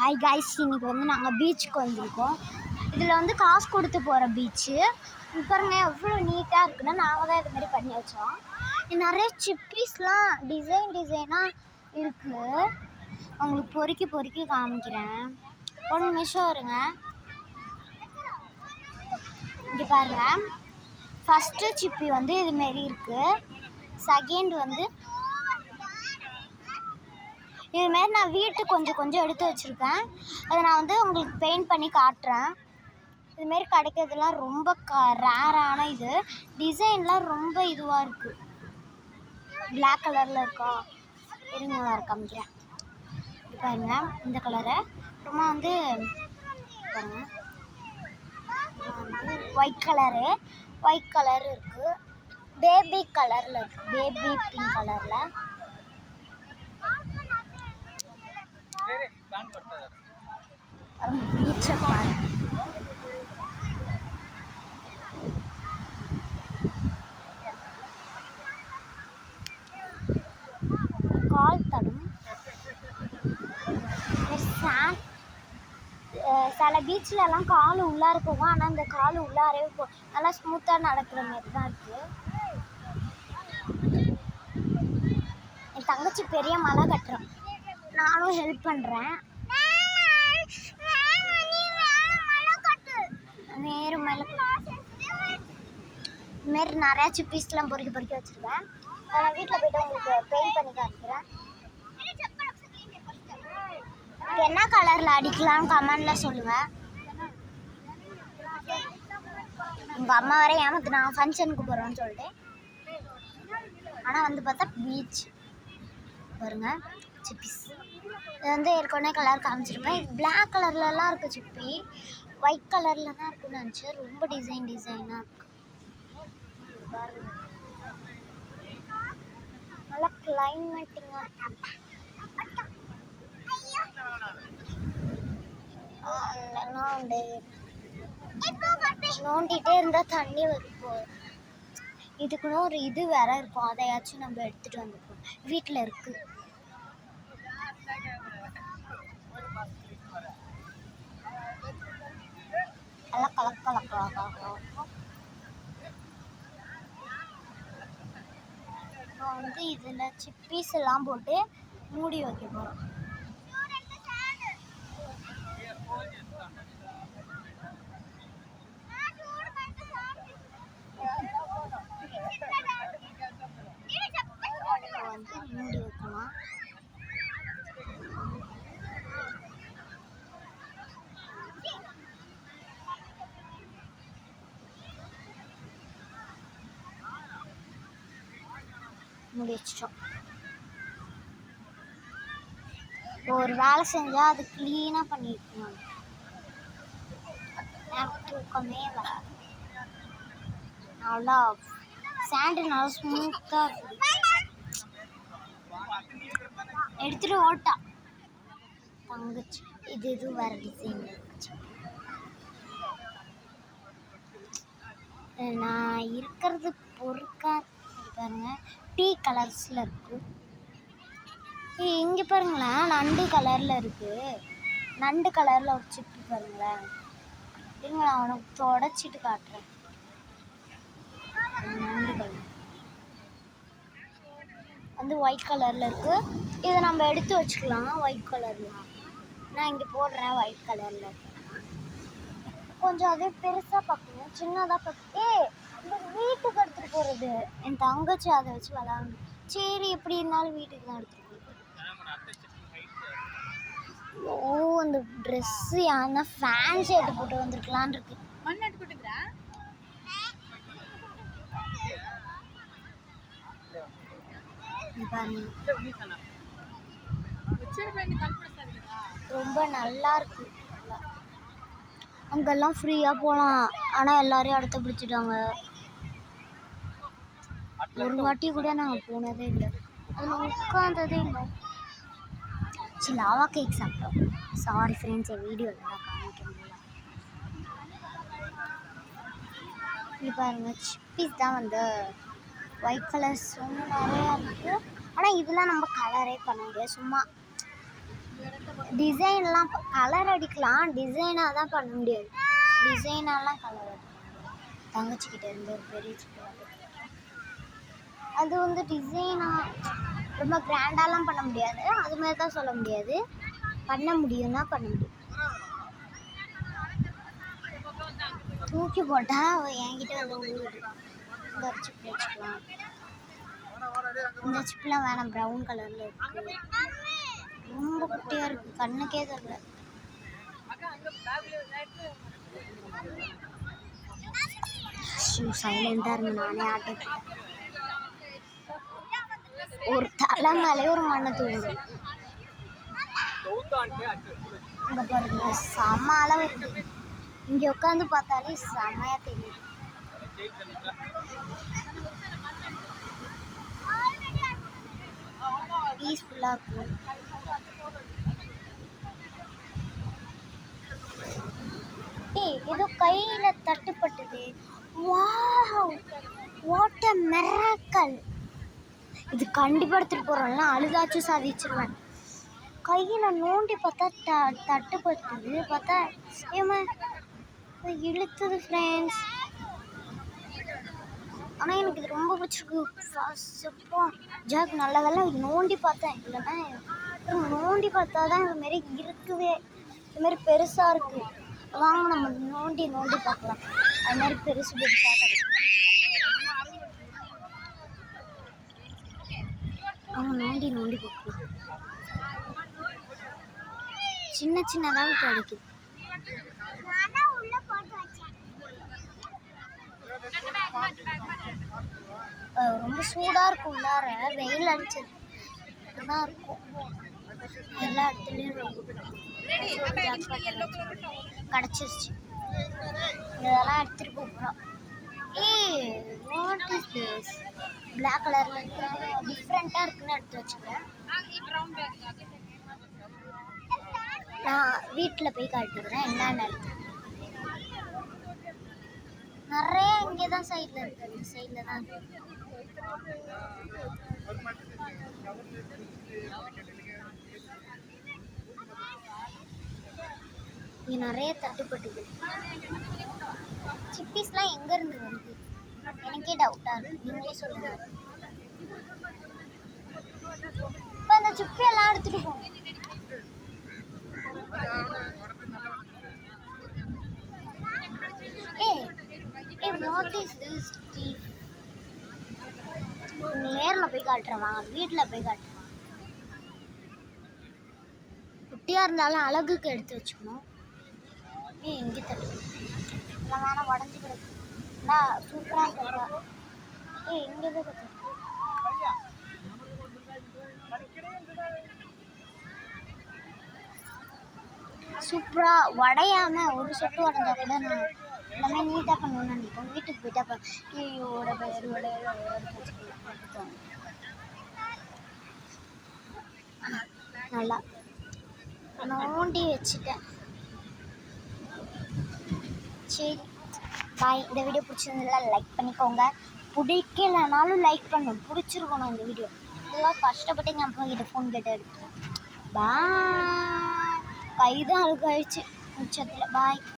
Hi guys, இன்றைக்கி வந்து நாங்கள் பீச்சுக்கு வந்திருக்கோம். இதில் வந்து காசு கொடுத்து போகிற பீச்சு. பாருங்க எவ்வளோ நீட்டாக இருக்குன்னா, நாங்கள் தான் இதுமாரி பண்ணி வச்சோம். நிறைய சிப்பீஸ்லாம் டிசைனாக இருக்குது. உங்களுக்கு பொறுக்கி காமிக்கிறேன். ஒரு நிமிஷம் வருங்க. இங்கே பாருங்கள், ஃபஸ்ட்டு சிப்பி வந்து இதுமாரி இருக்குது. செகண்ட் வந்து இதுமாரி நான் வீட்டுக்கு கொஞ்சம் எடுத்து வச்சுருக்கேன். அதை நான் வந்து உங்களுக்கு பெயிண்ட் பண்ணி காட்டுறேன். இதுமாரி கிடைக்கிறதுலாம் ரொம்ப ரேரான இது. டிசைன்லாம் ரொம்ப இதுவாக இருக்குது. பிளாக் கலரில் இருக்கா, இருங்க வேறு காமிக்கிறேன். பாருங்க இந்த கலரு. அப்புறமா வந்து பாருங்க ஒயிட் கலர் இருக்குது. பேபி கலரில் இருக்குது. பேபி பிங்க் கலரில். பீச்சை பாருங்க. கால் தடும். சில பீச்சிலலாம் கால் உள்ளார போகும், ஆனால் அந்த கால் உள்ளாரே நல்லா ஸ்மூத்தாக நடக்கிற மாதிரி தான் இருக்குது. என் தங்கச்சி பெரிய மலை கட்டுறோம், நானும் ஹெல்ப் பண்ணுறேன். நேரு மேலே இதுமாரி நிறையா சிப்பீஸ்லாம் பொறுக்கி வச்சுருக்கேன். நான் வீட்டில் போய்ட்டு உங்களுக்கு பெயிண்ட் பண்ணி காமிக்கிறேன். என்ன கலரில் அடிக்கலாம்னு கமெண்டில் சொல்லுங்கள். உங்கள் அம்மா வரை ஏமாத்து நான் ஃபங்க்ஷனுக்கு போகிறோன்னு சொல்லிட்டு. ஆனால் வந்து பார்த்தா பீச் பாருங்க சிப்பீஸ். இது வந்து ஏற்கனவே கலர் காமிச்சிருப்பேன். இது பிளாக் கலர்லலாம் இருக்குது சிப்பி. ஒயிட் கலரில் தான் இருக்குன்னு நினச்சேன். ரொம்ப டிசைனாக இருக்குது. நல்லா கிளைமேட்டிங்காக இருக்குது. நோண்டிகிட்டே இருந்தால் தண்ணி வரும். இதுக்குன்னு ஒரு இது வேற இருக்கும், அதையாச்சும் நம்ம எடுத்துகிட்டு வந்துப்போம். வீட்டில் இருக்குது. எல்லாம் கலக்கலக்கா வந்து இதில் சிப்பீஸ் எல்லாம் போட்டு மூடி வைக்க போகிறோம். வந்து மூடி வைக்கலாம். மூடி வச்சிட்டோம். ஒரு வேலை செஞ்சால் அது க்ளீனாக பண்ணிருக்கணும். தூக்கமே வராது. நல்லா சாண்டு நல்லா ஸ்மூத்தாக இருக்குது. எடுத்துகிட்டு ஓட்டா தங்கச்சி. இது வேறு டிசைன் இருந்துச்சு. நான் இருக்கிறது பொறுக்கா பாருங்க, டீ கலர்ஸில் இருக்குது. இங்கே பாருங்களேன், நண்டு கலரில் இருக்குது. நண்டு கலரில் ஒரு சிப்பி பாருங்களேன். இருங்க நான் உனக்கு தொடச்சிட்டு காட்டுறேன். நண்டு கலர் வந்து ஒயிட் கலரில் இருக்குது. இதை நம்ம எடுத்து வச்சுக்கலாம். ஒயிட் கலரில் நான் இங்கே போடுறேன். ஒயிட் கலரில் கொஞ்சம் அதே பெருசாக பார்க்கணும், சின்னதாக பார்த்து இந்த வீட்டுக்கு எடுத்துகிட்டு போகிறது. என் தங்கச்சி அதை வச்சு விளாடணும். சரி, எப்படி இருந்தாலும் வீட்டுக்கு தான் எடுத்துகிட்டு போகுது. ஓ, அந்த ட்ரெஸ்ஸு யாருன்னா ஃபேன் ஷர்ட்டு போட்டு வந்துருக்கலான் இருக்கு. ரொம்ப நல்லா இருக்கு. அங்கெல்லாம் ஃப்ரீயாக போகலாம், ஆனால் எல்லாரையும் அடுத்த பிடிச்சிட்டாங்க. ஒரு வாட்டி கூட நாங்கள் போனதே இல்லை, அதில் உட்காந்ததே இல்லை. சரி, லாவா கேக் சாப்பிட்டோம். சாரி ஃப்ரெண்ட்ஸ், என் வீடியோவில் தான் காமிக்க முடியல. இது பாருங்க, சிப்பீஸ் தான் வந்து ஒயிட் கலர்ஸ் ரொம்ப நிறையா இருக்குது. ஆனால் இதெல்லாம் நம்ம கலரே பண்ண முடியாது, சும்மா டிசைன்லாம் கலர் அடிக்கலாம், டிசைனாக தான் பண்ண முடியாது. டிசைனாலாம் கலர் அடிக்கலாம். தங்கச்சிக்கிட்ட இருந்து ஒரு பெரிய அது வந்து டிசைனாக ரொம்ப கிராண்டாலாம் பண்ண முடியாது. அது மாதிரி தான் சொல்ல முடியாது. பண்ண முடியும்னா பண்ண முடியும். தூக்கி போட்டால் அவள் என்கிட்ட வந்து ஊருது. இந்த சிப் வச்சுக்கலாம். இந்த சிப்லாம் வேணாம், ப்ரௌன் கலரில் இருக்குது. ரொம்ப குட்டியாக இருக்குது, கண்ணுக்கே தெரியல. சைலண்டாக இருந்து நானே ஆட்டிட்டு ஒரு தலை மேலே ஒரு மண்ணை தூங்குது. இங்கே பாருங்க, செம்ம அளவு இருக்குது. இங்கே உட்காந்து பார்த்தாலே செம்மையாக தெரியுது. பீஸ்ஃபுல்லாக இருக்கும். ஏதோ கையில் தட்டுப்பட்டது. Wow, what a miracle. இது கண்டிப்பாக எடுத்துகிட்டு போகிறோம்னா அழுதாச்சும் சாதிச்சிருவேன். கையில் நோண்டி பார்த்தா தட்டுப்பட்டுது. பார்த்தா ஏமா இழுத்துது ஃப்ரெண்ட்ஸ். ஆனால் எனக்கு இது ரொம்ப பிடிச்சிருக்கு. ஃபஸ்ட்டு ஜாக் நல்ல வேலை நோண்டி பார்த்தேன். இல்லைன்னா நோண்டி பார்த்தா தான் இதுமாரி இருக்குதே. இதுமாரி பெருசாக இருக்குது. வாங்க நம்ம நோண்டி பார்க்கலாம். அதுமாதிரி பெருசாக கிடைக்கும். அவங்க நோண்டி பார்க்கலாம். சின்னதாக கிடைக்குது. ரொம்ப சூடாக இருக்கும். உள்ளார வெயில் அடிச்சது தான் இருக்கும். எல்லா இடத்துலையும் கிடச்சிருச்சு. இதெல்லாம் எடுத்துகிட்டு போகிறோம். What is this? பிளாக் கலரில் டிஃப்ரெண்ட்டாக இருக்குன்னு எடுத்து வச்சுக்கிறேன். நான் வீட்டில் போய் காட்டுக்கிறேன் என்னென்ன இருக்கு. நிறைய இங்கே தான் சைடில் இருக்குது. அந்த சைடில் தான் இருக்கு. இங்கே நிறைய தட்டுப்பட்டுது. சிப்பீஸ்லாம் எங்கேருந்து வருது எனக்கே டவுட்டாக இருக்குது. நீங்களே சொல்லுங்கள். இப்போ அந்த சிப்பியெல்லாம் எடுத்துகிட்டு போங்க. What is this? நேரில் போய் காட்டுறேன் வாங்க. வீட்டில் போய் காட்டுறேன். குட்டியாக இருந்தாலும் அழகுக்கு எடுத்து வச்சுக்கணும். எங்கே தட்டு இல்லை வேணாம், உடஞ்சி கிடக்கு. சூப்பராக இருக்கா? எங்கே தான் கற்று சூப்பராக உடையாமல் ஒரு சொட்டு உடஞ்சா கூட நான் எல்லாமே நீட்டாக பண்ணணும்னு நினைப்போம். வீட்டுக்கு போயிட்டா ஐயோட பயிரோட நல்லா நோண்டி வச்சுட்டேன். சரி பாய். இந்த வீடியோ பிடிச்சிருந்ததுல லைக் பண்ணிக்கோங்க. பிடிக்கலனாலும் லைக் பண்ணணும். பிடிச்சிருக்கணும் இந்த வீடியோ. இதெல்லாம் கஷ்டப்பட்டு எங்கள் அப்பா கிட்ட ஃபோன் கேட்டு எடுத்தேன். பாய். கைதான் அழுக்காயிடுச்சு உச்சத்தில். பாய்.